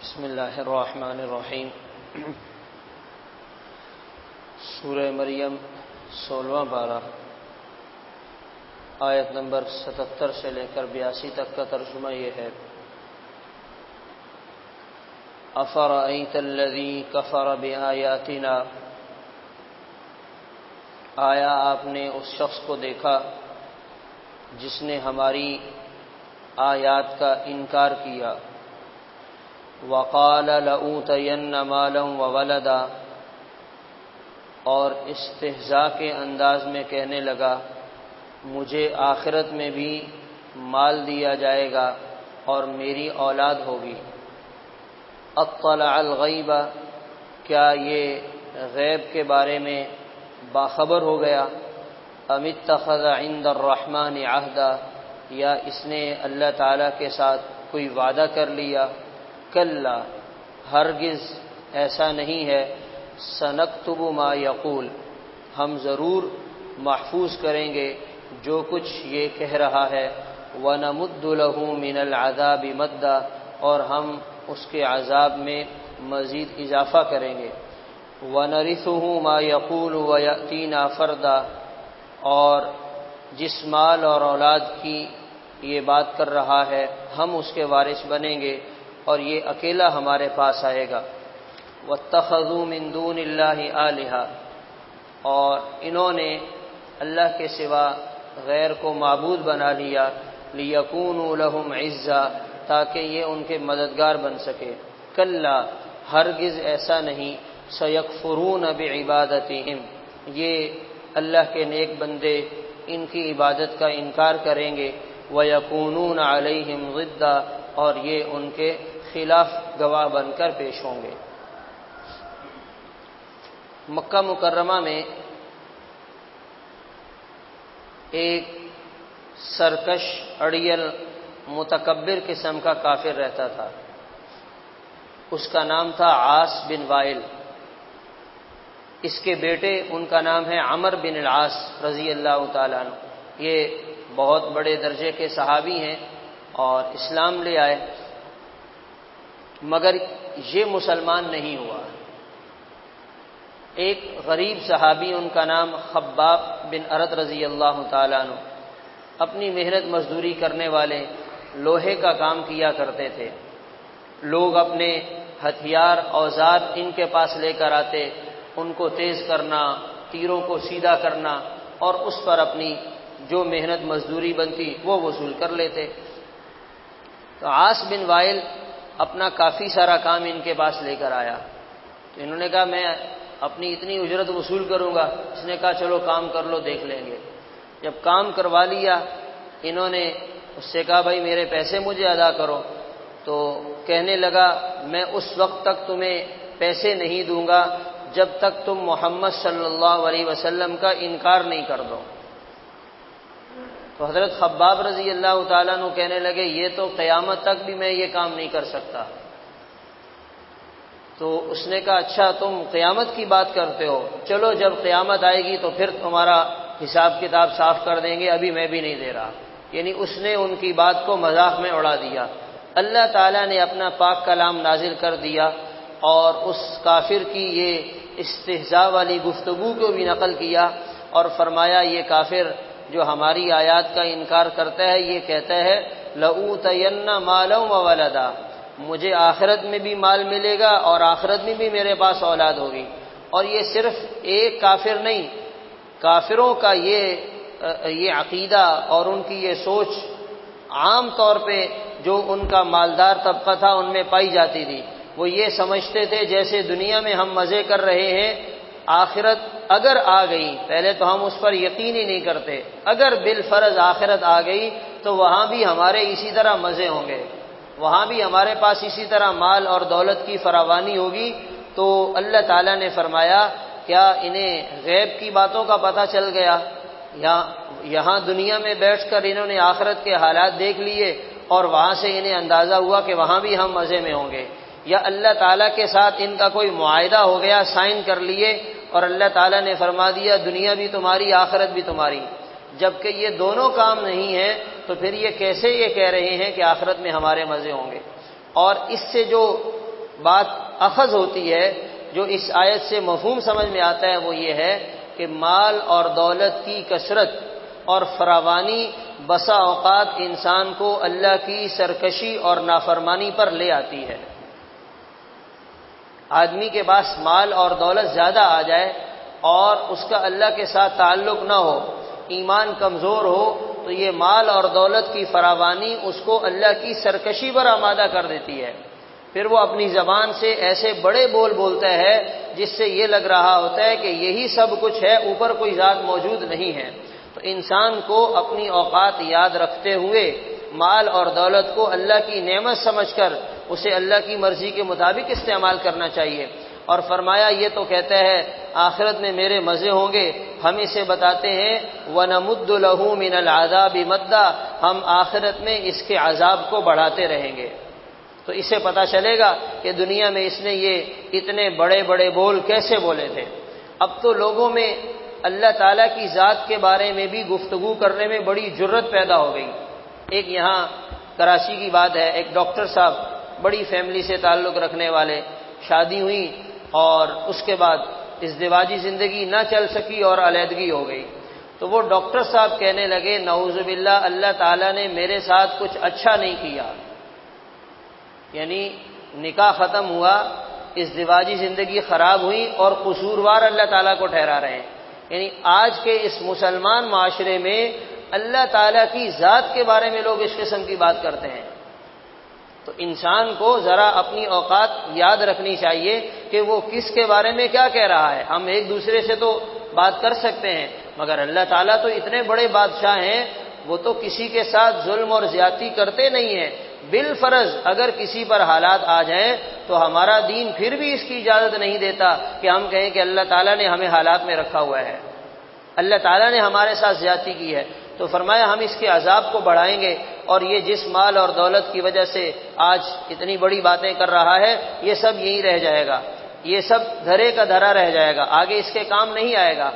بسم اللہ الرحمن الرحیم۔ سورہ مریم 16واں پارہ آیت نمبر 77 سے لے کر 82 تک کا ترجمہ یہ ہے: افرأیت الذی کفر بآیاتنا، آیا آپ نے اس شخص کو دیکھا جس نے ہماری آیات کا انکار کیا، وقال لأوتین مالا وولدا، اور استہزاء کے انداز میں کہنے لگا مجھے آخرت میں بھی مال دیا جائے گا اور میری اولاد ہوگی۔ اطلع الغیب، کیا یہ غیب کے بارے میں باخبر ہو گیا؟ ام اتخذ عند الرحمن عہدا، یا اس نے اللہ تعالیٰ کے ساتھ کوئی وعدہ کر لیا؟ کلا، ہرگز ایسا نہیں ہے، سنکتب ما یقول، ہم ضرور محفوظ کریں گے جو کچھ یہ کہہ رہا ہے، ونمد له من العذاب مدا، اور ہم اس کے عذاب میں مزید اضافہ کریں گے، ونرثه ما یقول ویأتینا فردا، اور جس مال اور اولاد کی یہ بات کر رہا ہے ہم اس کے وارث بنیں گے اور یہ اکیلا ہمارے پاس آئے گا۔ واتخذوا من دون اللہ آلہہ، اور انہوں نے اللہ کے سوا غیر کو معبود بنا لیا، لیکونوا لہم عزا، تاکہ یہ ان کے مددگار بن سکے۔ کلا، ہرگز ایسا نہیں، سیکفرون بعبادتہم، یہ اللہ کے نیک بندے ان کی عبادت کا انکار کریں گے، ویکونون علیہم ضدا، اور یہ ان کے خلاف گواہ بن کر پیش ہوں گے۔ مکہ مکرمہ میں ایک سرکش، اڑیل، متکبر قسم کا کافر رہتا تھا، اس کا نام تھا عاص بن وائل۔ اس کے بیٹے، ان کا نام ہے عمر بن العاص رضی اللہ تعالیٰ عنہ۔ یہ بہت بڑے درجے کے صحابی ہیں اور اسلام لے آئے، مگر یہ مسلمان نہیں ہوا۔ ایک غریب صحابی، ان کا نام خباب بن ارد رضی اللہ تعالیٰ عنہ، اپنی محنت مزدوری کرنے والے، لوہے کا کام کیا کرتے تھے۔ لوگ اپنے ہتھیار، اوزار ان کے پاس لے کر آتے، ان کو تیز کرنا، تیروں کو سیدھا کرنا، اور اس پر اپنی جو محنت مزدوری بنتی وہ وصول کر لیتے۔ تو عاص بن وائل اپنا کافی سارا کام ان کے پاس لے کر آیا، تو انہوں نے کہا میں اپنی اتنی اجرت وصول کروں گا۔ اس نے کہا چلو کام کر لو، دیکھ لیں گے۔ جب کام کروا لیا انہوں نے، اس سے کہا بھائی میرے پیسے مجھے ادا کرو، تو کہنے لگا میں اس وقت تک تمہیں پیسے نہیں دوں گا جب تک تم محمد صلی اللہ علیہ وسلم کا انکار نہیں کر دو۔ تو حضرت خباب رضی اللہ تعالیٰ عنہ کہنے لگے یہ تو قیامت تک بھی میں یہ کام نہیں کر سکتا۔ تو اس نے کہا اچھا تم قیامت کی بات کرتے ہو، چلو جب قیامت آئے گی تو پھر تمہارا حساب کتاب صاف کر دیں گے، ابھی میں بھی نہیں دے رہا۔ یعنی اس نے ان کی بات کو مذاق میں اڑا دیا۔ اللہ تعالیٰ نے اپنا پاک کلام نازل کر دیا اور اس کافر کی یہ استہزاء والی گفتگو کو بھی نقل کیا اور فرمایا یہ کافر جو ہماری آیات کا انکار کرتا ہے یہ کہتا ہے لأوتین مالا وولدا، مجھے آخرت میں بھی مال ملے گا اور آخرت میں بھی میرے پاس اولاد ہوگی۔ اور یہ صرف ایک کافر نہیں، کافروں کا یہ عقیدہ اور ان کی یہ سوچ عام طور پہ جو ان کا مالدار طبقہ تھا ان میں پائی جاتی تھی۔ وہ یہ سمجھتے تھے جیسے دنیا میں ہم مزے کر رہے ہیں، آخرت اگر آ گئی، پہلے تو ہم اس پر یقین ہی نہیں کرتے، اگر بالفرض آخرت آ گئی تو وہاں بھی ہمارے اسی طرح مزے ہوں گے، وہاں بھی ہمارے پاس اسی طرح مال اور دولت کی فراوانی ہوگی۔ تو اللہ تعالیٰ نے فرمایا کیا انہیں غیب کی باتوں کا پتہ چل گیا؟ یہاں دنیا میں بیٹھ کر انہوں نے آخرت کے حالات دیکھ لیے اور وہاں سے انہیں اندازہ ہوا کہ وہاں بھی ہم مزے میں ہوں گے، یا اللہ تعالیٰ کے ساتھ ان کا کوئی معاہدہ ہو گیا، سائن کر لیے اور اللہ تعالیٰ نے فرما دیا دنیا بھی تمہاری آخرت بھی تمہاری۔ جبکہ یہ دونوں کام نہیں ہیں تو پھر یہ کیسے یہ کہہ رہے ہیں کہ آخرت میں ہمارے مزے ہوں گے؟ اور اس سے جو بات اخذ ہوتی ہے، جو اس آیت سے مفہوم سمجھ میں آتا ہے، وہ یہ ہے کہ مال اور دولت کی کثرت اور فراوانی بسا اوقات انسان کو اللہ کی سرکشی اور نافرمانی پر لے آتی ہے۔ آدمی کے پاس مال اور دولت زیادہ آ جائے اور اس کا اللہ کے ساتھ تعلق نہ ہو، ایمان کمزور ہو، تو یہ مال اور دولت کی فراوانی اس کو اللہ کی سرکشی پر آمادہ کر دیتی ہے۔ پھر وہ اپنی زبان سے ایسے بڑے بول بولتا ہے جس سے یہ لگ رہا ہوتا ہے کہ یہی سب کچھ ہے، اوپر کوئی ذات موجود نہیں ہے۔ تو انسان کو اپنی اوقات یاد رکھتے ہوئے مال اور دولت کو اللہ کی نعمت سمجھ کر اسے اللہ کی مرضی کے مطابق استعمال کرنا چاہیے۔ اور فرمایا یہ تو کہتا ہے آخرت میں میرے مزے ہوں گے، ہم اسے بتاتے ہیں وَنَمُدُّ لَهُ مِنَ الْعَذَابِ مَدًّا، ہم آخرت میں اس کے عذاب کو بڑھاتے رہیں گے۔ تو اسے پتہ چلے گا کہ دنیا میں اس نے یہ اتنے بڑے بڑے بول کیسے بولے تھے۔ اب تو لوگوں میں اللہ تعالیٰ کی ذات کے بارے میں بھی گفتگو کرنے میں بڑی جرت پیدا ہو گئی۔ ایک یہاں کراچی کی بات ہے، ایک ڈاکٹر صاحب بڑی فیملی سے تعلق رکھنے والے، شادی ہوئی اور اس کے بعد ازدواجی زندگی نہ چل سکی اور علیحدگی ہو گئی۔ تو وہ ڈاکٹر صاحب کہنے لگے نعوذ باللہ اللہ تعالیٰ نے میرے ساتھ کچھ اچھا نہیں کیا، یعنی نکاح ختم ہوا، ازدواجی زندگی خراب ہوئی اور قصوروار اللہ تعالیٰ کو ٹھہرا رہے ہیں۔ یعنی آج کے اس مسلمان معاشرے میں اللہ تعالیٰ کی ذات کے بارے میں لوگ اس قسم کی بات کرتے ہیں۔ تو انسان کو ذرا اپنی اوقات یاد رکھنی چاہیے کہ وہ کس کے بارے میں کیا کہہ رہا ہے۔ ہم ایک دوسرے سے تو بات کر سکتے ہیں، مگر اللہ تعالیٰ تو اتنے بڑے بادشاہ ہیں، وہ تو کسی کے ساتھ ظلم اور زیادتی کرتے نہیں ہیں۔ بالفرض اگر کسی پر حالات آ جائیں تو ہمارا دین پھر بھی اس کی اجازت نہیں دیتا کہ ہم کہیں کہ اللہ تعالیٰ نے ہمیں حالات میں رکھا ہوا ہے، اللہ تعالیٰ نے ہمارے ساتھ زیادتی کی ہے۔ تو فرمایا ہم اس کے عذاب کو بڑھائیں گے، اور یہ جس مال اور دولت کی وجہ سے آج اتنی بڑی باتیں کر رہا ہے یہ سب یہی رہ جائے گا، یہ سب دھرے کا دھرا رہ جائے گا، آگے اس کے کام نہیں آئے گا۔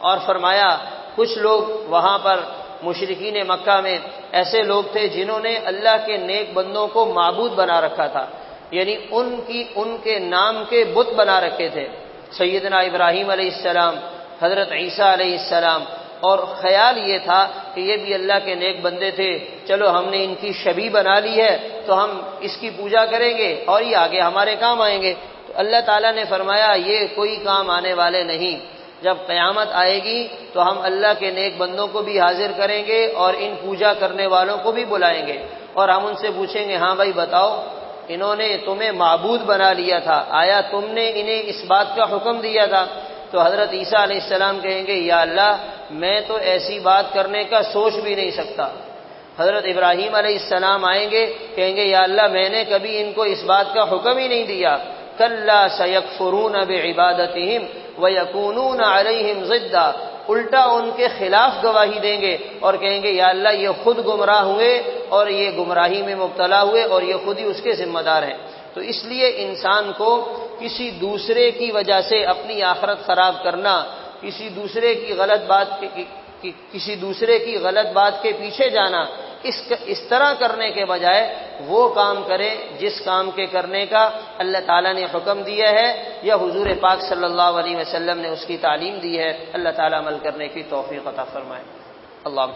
اور فرمایا کچھ لوگ وہاں پر مشرکین مکہ میں ایسے لوگ تھے جنہوں نے اللہ کے نیک بندوں کو معبود بنا رکھا تھا، یعنی ان کے نام کے بت بنا رکھے تھے، سیدنا ابراہیم علیہ السلام، حضرت عیسیٰ علیہ السلام، اور خیال یہ تھا کہ یہ بھی اللہ کے نیک بندے تھے، چلو ہم نے ان کی شبیہ بنا لی ہے تو ہم اس کی پوجا کریں گے اور یہ آگے ہمارے کام آئیں گے۔ تو اللہ تعالیٰ نے فرمایا یہ کوئی کام آنے والے نہیں، جب قیامت آئے گی تو ہم اللہ کے نیک بندوں کو بھی حاضر کریں گے اور ان پوجا کرنے والوں کو بھی بلائیں گے، اور ہم ان سے پوچھیں گے ہاں بھائی بتاؤ انہوں نے تمہیں معبود بنا لیا تھا، آیا تم نے انہیں اس بات کا حکم دیا تھا؟ تو حضرت عیسیٰ علیہ السلام کہیں گے یا اللہ میں تو ایسی بات کرنے کا سوچ بھی نہیں سکتا۔ حضرت ابراہیم علیہ السلام آئیں گے، کہیں گے یا اللہ میں نے کبھی ان کو اس بات کا حکم ہی نہیں دیا۔ کلا سیکفرون بعبادتہم ویکونون علیہم ضدا، الٹا ان کے خلاف گواہی دیں گے اور کہیں گے یا اللہ یہ خود گمراہ ہوئے اور یہ گمراہی میں مبتلا ہوئے اور یہ خود ہی اس کے ذمہ دار ہیں۔ تو اس لیے انسان کو کسی دوسرے کی وجہ سے اپنی آخرت خراب کرنا، کسی دوسرے کی غلط بات کے پیچھے جانا، اس طرح کرنے کے بجائے وہ کام کرے جس کام کے کرنے کا اللہ تعالیٰ نے حکم دیا ہے یا حضور پاک صلی اللہ علیہ وسلم نے اس کی تعلیم دی ہے۔ اللہ تعالیٰ عمل کرنے کی توفیق عطا فرمائے۔ اللہم